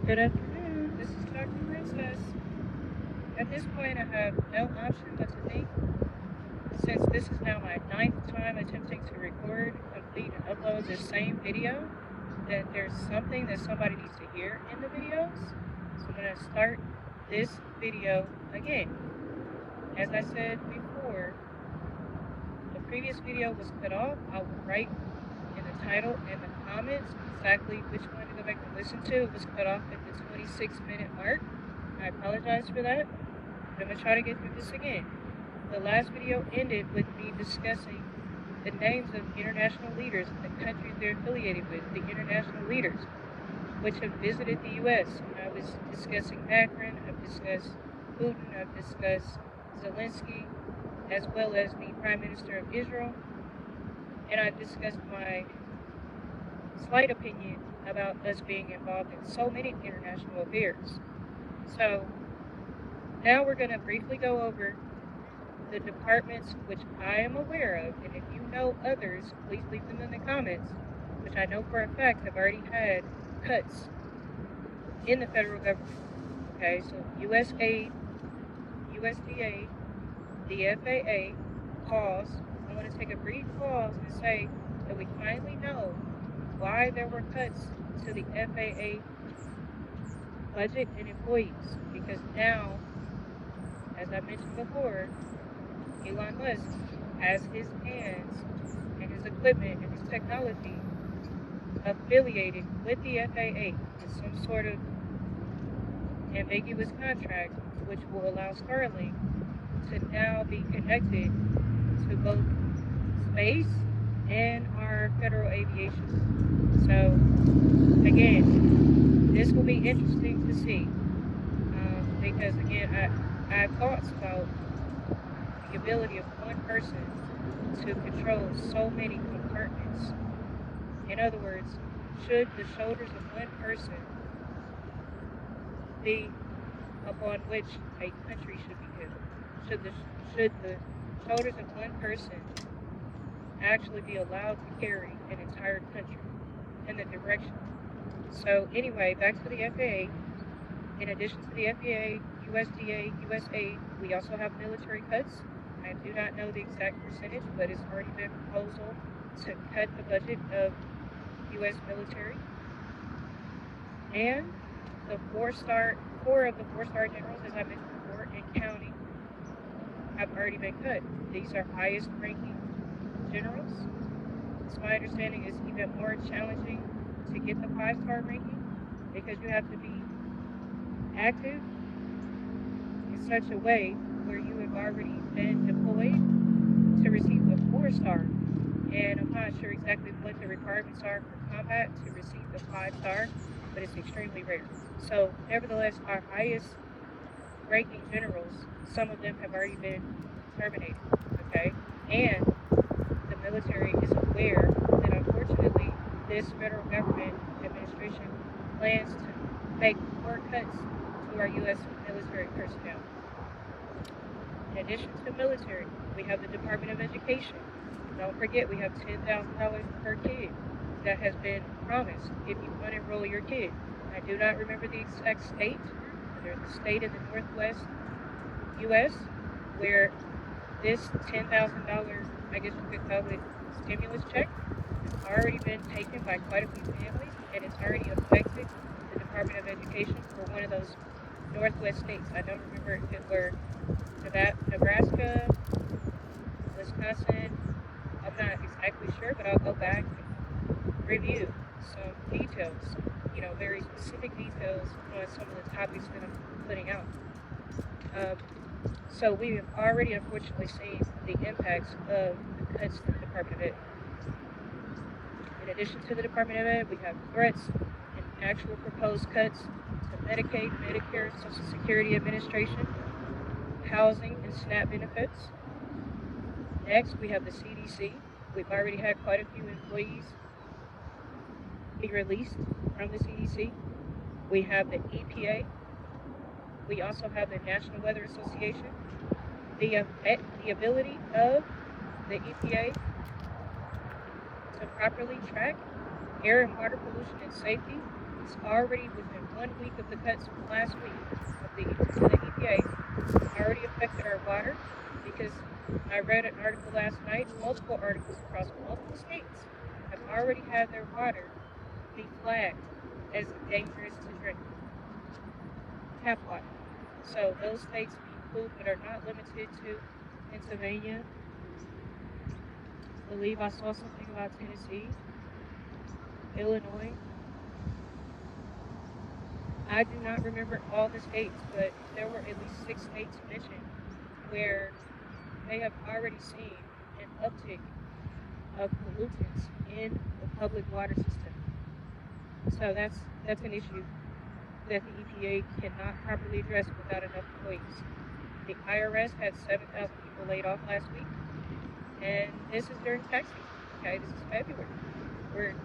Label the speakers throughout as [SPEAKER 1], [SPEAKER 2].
[SPEAKER 1] Good afternoon. This is Dr. Princess. At this point, I have no option but to think, since this is now my ninth time attempting to record, complete, and upload this same video, that there's something that somebody needs to hear in the videos. So I'm going to start this video again. As I said before, the previous video was cut off. I will write in the title and the comments exactly which one to go back and listen to. It was cut off at the 26-minute mark. I apologize for that, but I'm going to try to get through this again. The last video ended with me discussing the names of international leaders and the countries they're affiliated with, the international leaders which have visited the U.S. I was discussing Macron, I've discussed Putin, I've discussed Zelensky, as well as the Prime Minister of Israel, and I've discussed my slight opinion about us being involved in so many international affairs. So now we're going to briefly go over the departments which I am aware of, and if you know others, please leave them in the comments, which I know for a fact have already had cuts in the federal government. Okay, so USAID, USDA, the FAA, pause. I want to take a brief pause and say that we finally know why there were cuts to the FAA budget and employees, because now, as I mentioned before, Elon Musk has his hands and his equipment and his technology affiliated with the FAA in some sort of ambiguous contract, which will allow Starlink to now be connected to both space and our federal aviation. So, again, this will be interesting to see because, again, I have thoughts about the ability of one person to control so many compartments. In other words, should the shoulders of one person be upon which a country should be built? Should the shoulders of one person actually be allowed to carry an entire country in the direction? So anyway, back to the FAA. In addition to the FAA, USDA, USAID, we also have military cuts. I do not know the exact percentage, but it's already been a proposal to cut the budget of U.S. military. And the four of the four-star generals, as I mentioned before, in county, have already been cut. These are highest-ranking generals. It's my understanding it's even more challenging to get the five-star ranking because you have to be active in such a way where you have already been deployed to receive a four-star. And I'm not sure exactly what the requirements are for combat to receive the five-star, but it's extremely rare. So, nevertheless, our highest ranking generals, some of them have already been terminated, okay? And the military is aware that, unfortunately, this federal government administration plans to make more cuts to our U.S. military personnel. In addition to the military, we have the Department of Education. Don't forget, we have $10,000 per kid that has been promised if you unenroll your kid. I do not remember the exact state. There's a state in the Northwest U.S. where this $10,000, I guess you could call it stimulus check, has already been taken by quite a few families, and it's already affected the Department of Education for one of those Northwest states. I don't remember if it were Nebraska, Wisconsin. I'm not exactly sure, but I'll go back and review some details, very specific details on some of the topics that I'm putting out. So we have already, unfortunately, seen the impacts of the cuts to the Department of Ed. In addition to the Department of Ed, we have threats and actual proposed cuts to Medicaid, Medicare, Social Security Administration, housing, and SNAP benefits. Next, we have the CDC. We've already had quite a few employees be released from the CDC. We have the EPA. We also have the National Weather Association. The ability of the EPA to properly track air and water pollution and safety It's already within 1 week of the cuts from last week of the EPA, already affected our water because I read an article last night, multiple articles across multiple states have already had their water be flagged as dangerous to drink, tap water. So those states include, but are not limited to, Pennsylvania. I believe I saw something about Tennessee, Illinois. I do not remember all the states, but there were at least 6 states mentioned where they have already seen an uptick of pollutants in the public water system. So that's an issue that the EPA cannot properly address without enough employees. The IRS had 7,000 people laid off last week, and this is during tax season. Okay, this is February. We're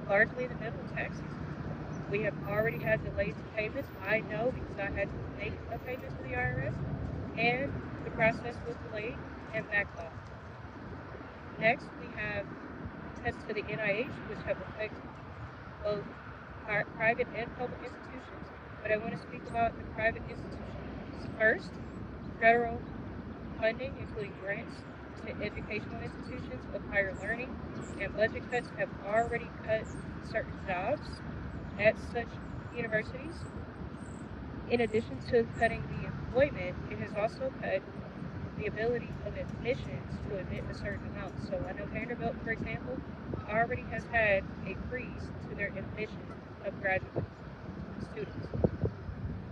[SPEAKER 1] largely in the middle of tax season. We have already had delays in payments. I know because I had to make a payment to the IRS, and the process was delayed and backlogged. Next, we have cuts to the NIH, which have affected both private and public institutions, but I want to speak about the private institutions first. Federal funding, including grants to educational institutions of higher learning, and budget cuts have already cut certain jobs at such universities. In addition to cutting the employment, it has also cut the ability of admissions to admit a certain amount. So I know Vanderbilt, for example, already has had a freeze to their admission of graduate students.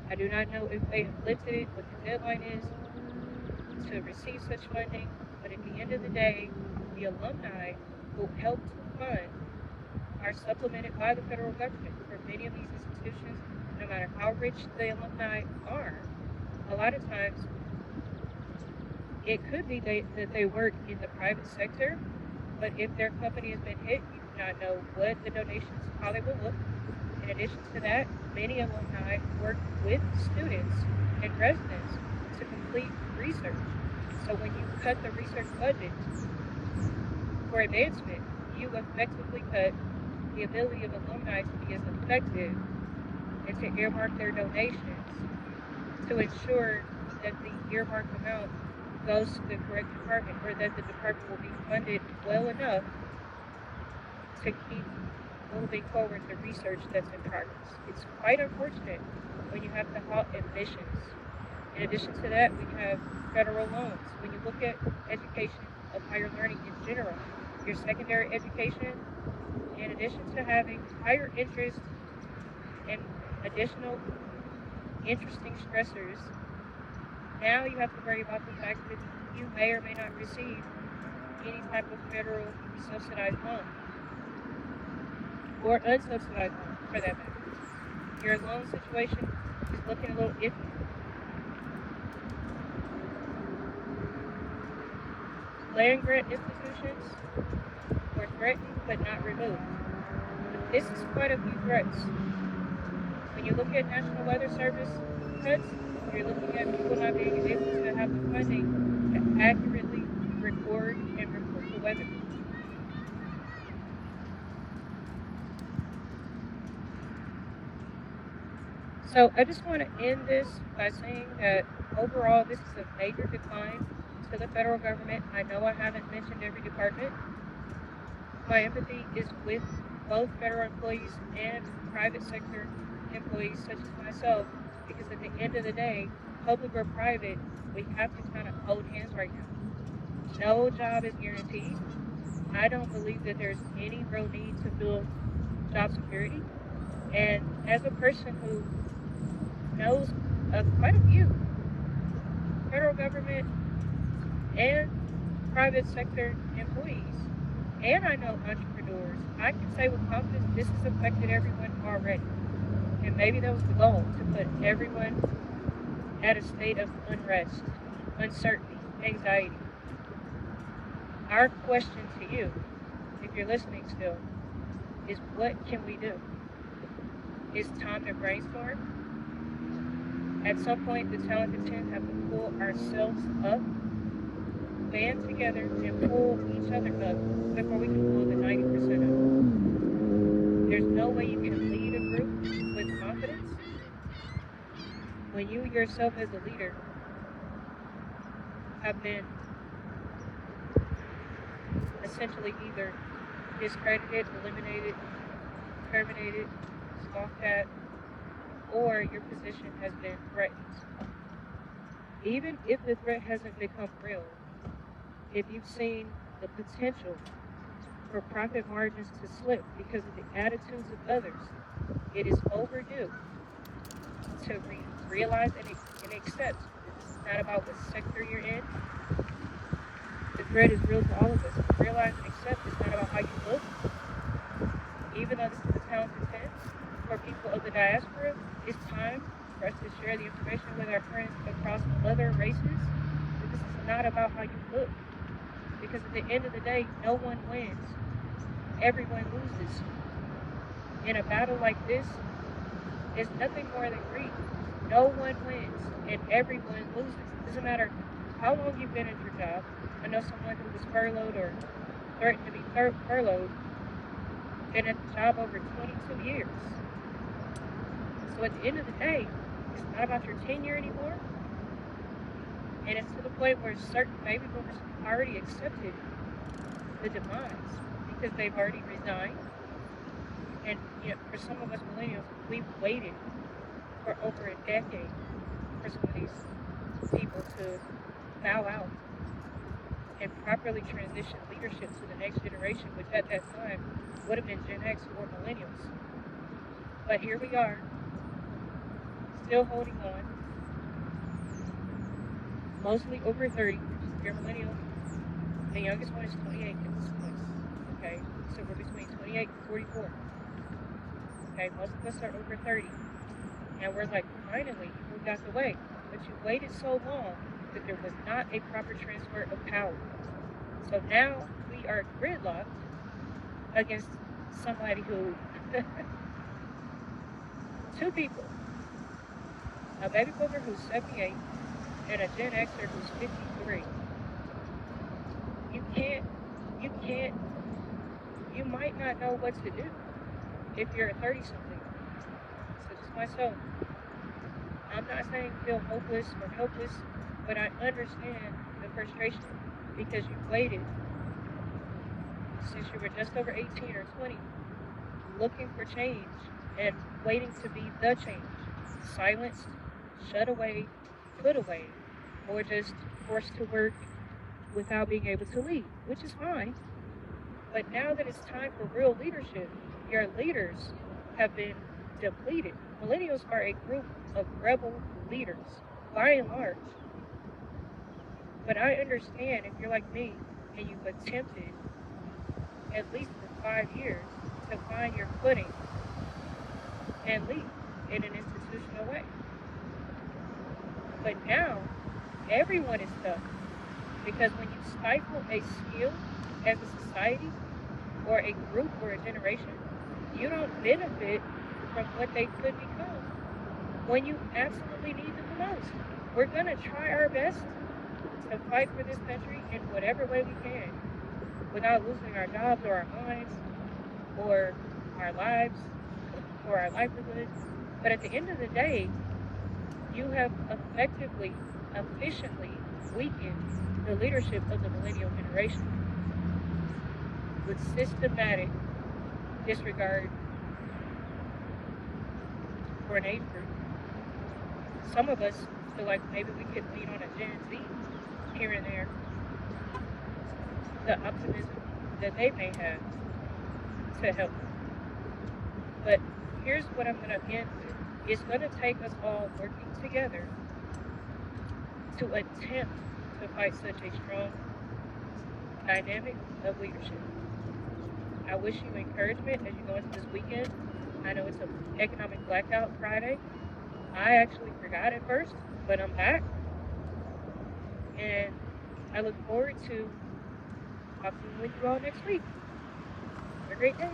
[SPEAKER 1] I do not know if they have lifted it, what the deadline is to receive such funding, but at the end of the day, the alumni who helped fund are supplemented by the federal government. For many of these institutions, no matter how rich the alumni are, a lot of times it could be that they work in the private sector, but if their company has been hit, you do not know what the donations, how they will look. In addition to that, many alumni work with students and residents to complete research. So when you cut the research budget for advancement, you effectively cut the ability of alumni to be as effective and to earmark their donations to ensure that the earmarked amount goes to the correct department, or that the department will be funded well enough to keep moving forward the research that's in progress. It's quite unfortunate when you have to halt admissions. In addition to that, we have federal loans. When you look at education of higher learning in general, your secondary education, in addition to having higher interest and additional interesting stressors, now you have to worry about the fact that you may or may not receive any type of federal subsidized loan, or unsubsidized loan for that matter. Your loan situation is looking a little iffy. Land grant institutions were threatened but not removed. But this is quite a few threats. When you look at National Weather Service cuts, you're looking at people not being able to have the funding to accurately record and report the weather. So I just want to end this by saying that overall this is a major decline to the federal government. I know I haven't mentioned every department. My empathy is with both federal employees and private sector employees such as myself, because at the end of the day, public or private, we have to kind of hold hands right now. No job is guaranteed. I don't believe that there's any real need to build job security. And as a person who knows of quite a few federal government and private sector employees, and I know entrepreneurs, I can say with confidence this has affected everyone already. And maybe that was the goal, to put everyone at a state of unrest, uncertainty, anxiety. Our question to you, if you're listening still, is what can we do? It's time to brainstorm. At some point, the talented 10 have to pull ourselves up, band together, and pull each other up before we can pull the 90% up. There's no way you can lead a group when you yourself as a leader have been essentially either discredited, eliminated, terminated, scoffed at, or your position has been threatened. Even if the threat hasn't become real, if you've seen the potential for profit margins to slip because of the attitudes of others, it is overdue to realize and accept that this is not about what sector you're in. The threat is real to all of us. Realize and accept it's not about how you look. Even though this is a talented tent for people of the diaspora, it's time for us to share the information with our friends across other races. That this is not about how you look. Because at the end of the day, no one wins. Everyone loses. In a battle like this, it's nothing more than greed. No one wins, and everyone loses. It doesn't matter how long you've been at your job. I know someone who was furloughed or threatened to be furloughed, been at the job over 22 years. So at the end of the day, it's not about your tenure anymore. And it's to the point where certain baby boomers already accepted the demise because they've already resigned. And for some of us millennials, we've waited for over a decade for some of these people to bow out and properly transition leadership to the next generation, which at that time would have been Gen X or millennials. But here we are, still holding on, mostly over 30, if you're a millennial. The youngest one is 28 at this point, okay? So we're between 28 and 44. Okay, most of us are over 30. And we're like, finally, you moved out the way. But you waited so long that there was not a proper transfer of power. So now we are gridlocked against somebody who, two people, a baby boomer who's 78 and a Gen Xer who's 53. You might not know what to do if you're a 30-something, such as myself. I'm not saying feel hopeless or helpless, but I understand the frustration because you waited since you were just over 18 or 20, looking for change and waiting to be the change. Silenced, shut away, put away, or just forced to work without being able to lead, which is fine. But now that it's time for real leadership, your leaders have been depleted. Millennials are a group of rebel leaders, by and large. But I understand if you're like me and you've attempted, at least for 5 years, to find your footing and lead in an institutional way. But now, everyone is stuck. Because when you stifle a skill as a society, or a group, or a generation, you don't benefit from what they could become when you absolutely need them the most. We're going to try our best to fight for this country in whatever way we can without losing our jobs or our minds or our lives or our livelihood. But at the end of the day, you have effectively, efficiently weakened the leadership of the millennial generation with systematic disregard for an age group. Some of us feel like maybe we could lean on a Gen Z here and there, the optimism that they may have to help. But here's what I'm going to end with. It's going to take us all working together to attempt to fight such a strong dynamic of leadership. I wish you encouragement as you go into this weekend. I know it's an economic blackout Friday. I actually forgot at first, but I'm back. And I look forward to talking with you all next week. Have a great day.